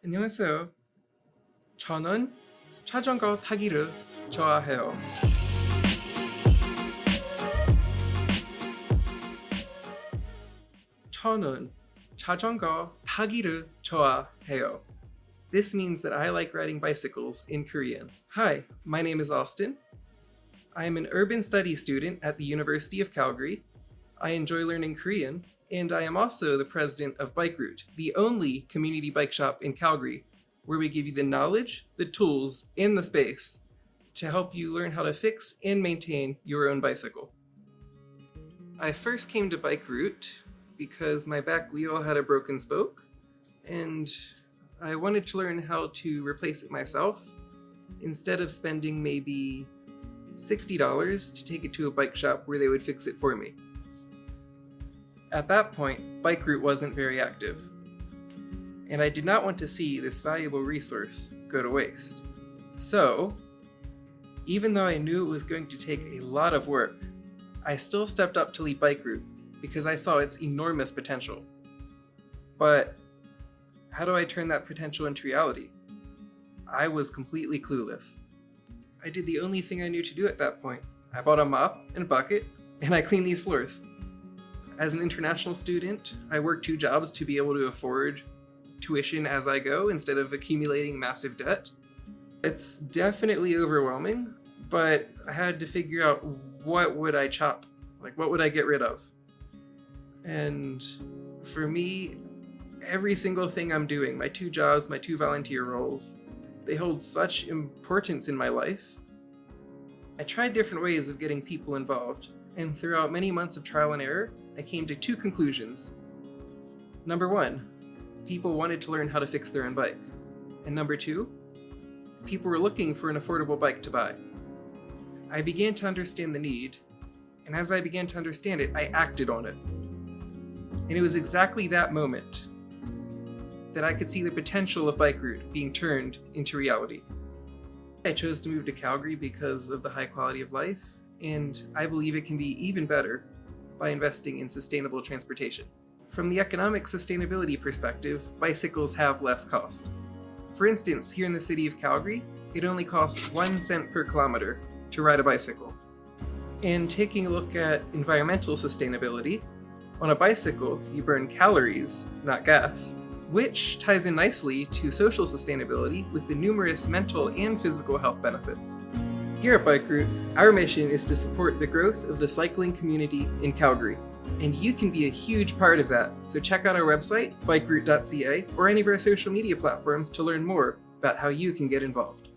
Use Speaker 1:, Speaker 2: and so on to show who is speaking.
Speaker 1: 안녕하세요. 저는 자전거 타기를 좋아해요. 저는 자전거 타기를 좋아해요. This means that I like riding bicycles in Korean. Hi, my name is Austin. I am an urban studies student at the University of Calgary. I enjoy learning Korean, and I am also the president of Bike Route, the only community bike shop in Calgary, where we give you the knowledge, the tools, and the space to help you learn how to fix and maintain your own bicycle. I first came to Bike Route because my back wheel had a broken spoke, and I wanted to learn how to replace it myself instead of spending maybe $60 to take it to a bike shop where they would fix it for me. At that point, Bike Route wasn't very active, and I did not want to see this valuable resource go to waste. So, even though I knew it was going to take a lot of work, I still stepped up to lead Bike Route because I saw its enormous potential. But how do I turn that potential into reality? I was completely clueless. I did the only thing I knew to do at that point. I bought a mop and a bucket, and I cleaned these floors. As an international student, I worked 2 jobs to be able to afford tuition as I go instead of accumulating massive debt. It's definitely overwhelming, but I had to figure out what would I chop? What would I get rid of? And for me, every single thing I'm doing, my 2 jobs, my 2 volunteer roles, they hold such importance in my life. I tried different ways of getting people involved, and throughout many months of trial and error, I came to 2 conclusions. Number 1, people wanted to learn how to fix their own bike. And number 2, people were looking for an affordable bike to buy. I began to understand the need, and as I began to understand it, I acted on it. And it was exactly that moment that I could see the potential of Bike Route being turned into reality. I chose to move to Calgary because of the high quality of life, and I believe it can be even better by investing in sustainable transportation. From the economic sustainability perspective, bicycles have less cost. For instance, here in the city of Calgary, it only costs 1 cent per kilometer to ride a bicycle. And taking a look at environmental sustainability, on a bicycle, you burn calories, not gas, which ties in nicely to social sustainability with the numerous mental and physical health benefits. Here at Bike Route, our mission is to support the growth of the cycling community in Calgary, and you can be a huge part of that. So check out our website, bikeroute.ca, or any of our social media platforms to learn more about how you can get involved.